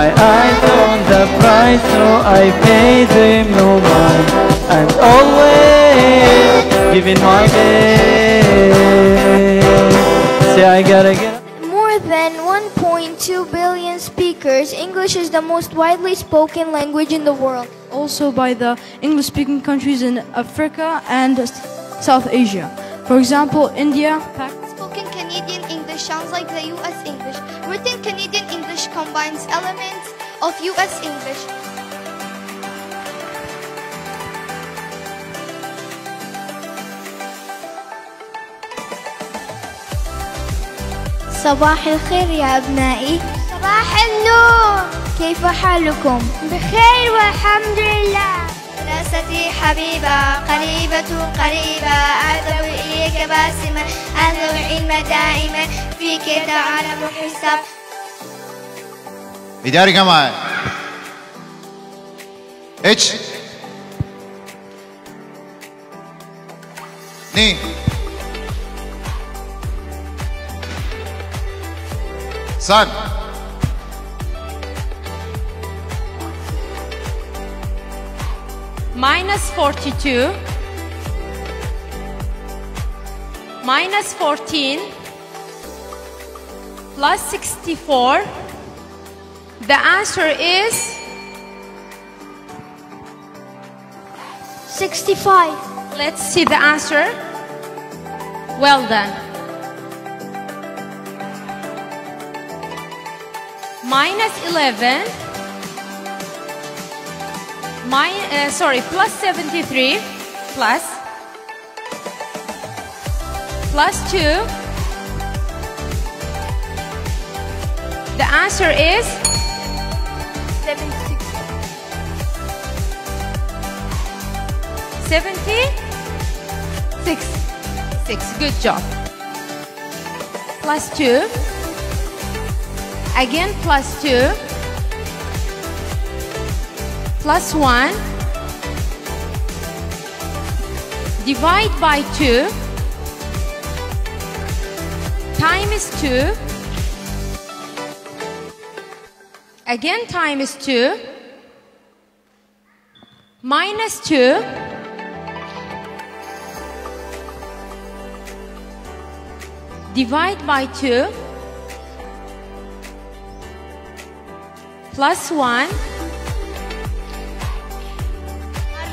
my eyes on the prize, so I paid him no mind, and always giving my best. Say I gotta get. More than 1.2 billion speakers, English is the most widely spoken language in the world. Also by the English-speaking countries in Africa and South Asia. For example, India, Spoken Canadian English sounds like the US English. Written Canadian English combines elements of US English. صباح الخير يا أبنائي. صباح النور. كيف حالكم؟ بخير والحمد لله. دراستي حبيبة قريبة قريبة، أدعو إليك باسمة، أدعو العلم دائما فيك تعلم الحساب. إداري كمان إتش ني صاد minus 42 minus 14 plus 64. The answer is 65. Let's see the answer. Well done. Minus 11 plus 73 plus 2. The answer is 76. 6. Good job. Plus 2. Again plus 2. Plus 1. Divide by 2. Times 2. Again times 2. Minus 2. Divide by 2. Plus 1.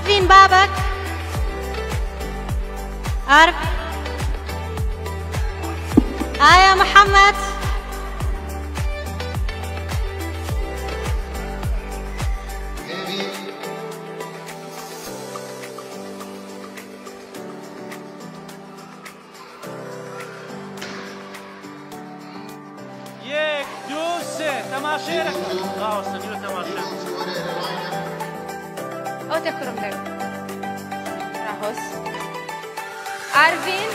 عارفين بابك؟ عارف؟ يا محمد. یک دو سه تماشیر غاوس نجيب تماشیر او تكرم لك راهوس أرفين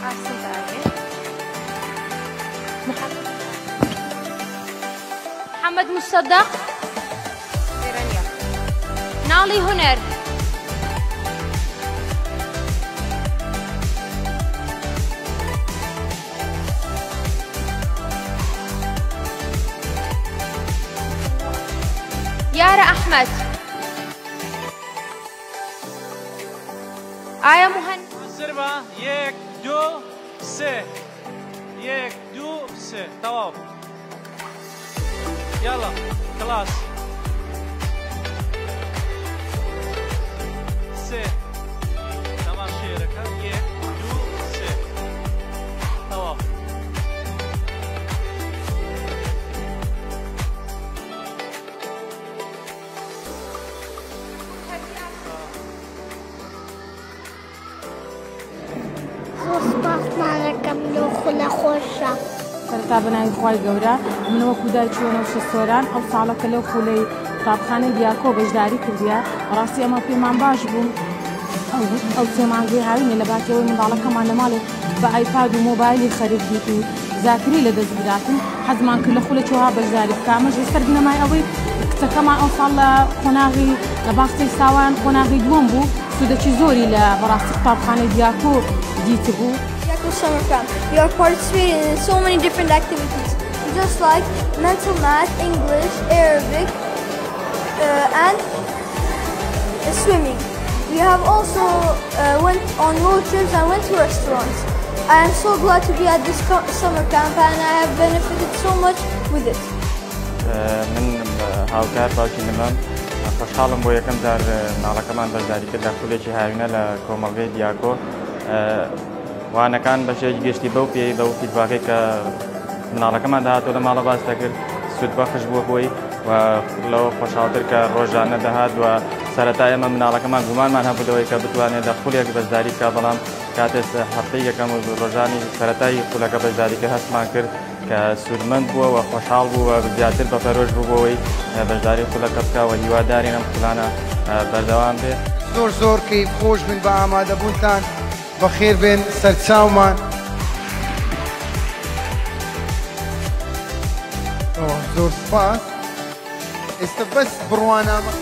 أحسنت أرفين. محمد مصدق إيرانيا. نالي هنر. يارا أحمد. آية مهند. سربا یک دو سه یک دو سه تمام يلا خلاص سه تماشيرك یک دو سه تمام سەرەتا بەناوی خوای گەورە من وەکو دایکیوەنە و شەسۆران ئەو ساڵەکە لەو خولەی قوتابخانەی دیاکۆ بەشداری کردیە ڕاستی ئەمە پێمان باش بوو ئەو سێمانگەی هاوینێ لە باکەوەی منداڵەکەمان لە ماڵێ بە ئایپاد و مۆبایلی خەریک دیت و زاکری لە دەست بداتن حەزمان کرد لە خولێکەوە بەشداری بکامەش سەر بنەمای ئەوەی کچەکەمان ئەو ساڵ لە قۆناغی لە باخچەی ساوان قۆناغی دووەم بوو سوودەکی زۆری لە بەڕاستی قوتابخانەی دیاکۆ دیت بوو. Summer camp. We are participating in so many different activities. just like mental math, English, Arabic, and swimming. We have also went on road trips and went to restaurants. I am so glad to be at this summer camp and I have benefited so much with it. من هاوکار باوکی نمام خوشحالم بۆ یەکەم جار ماڵەکەمان بەشداری کرد لە خولێکی هاوینە لە کۆمەڵگەی دیاکۆ. وانەکان بەشێکی گەشتی بەو پێی بەو فیدباکەی کە مناڵەکەمان داهاتۆ لە ماڵە باس دەکرد سوودبەخش بووە بۆی و لەوە خۆشحاڵتر کە ڕۆژانە دەهات و سەرەتا ئێمە مناڵەکەمان گومانمان هەبوودەوەی کە بتوانێت لە خولێک بەشداری بکات بەڵام کاتێک هەفتەی یەکەم و ڕۆژانی سەرەتایی خولەکە بەشداریکە هەستمان کرد کە سوودمەند بووە و خۆشحاڵ بوو و زیاتر بەفەرۆش بوو بۆەوەی بەشداری خولەکە بکات و هیوادارین ئەم خولانە بەردەوام بێ. زۆر کەیف خۆش بن بە ئامادەبوونتان بەخێر بێن سەرچاومان. زۆر سپاس. ئێستا بەس بڕوانامە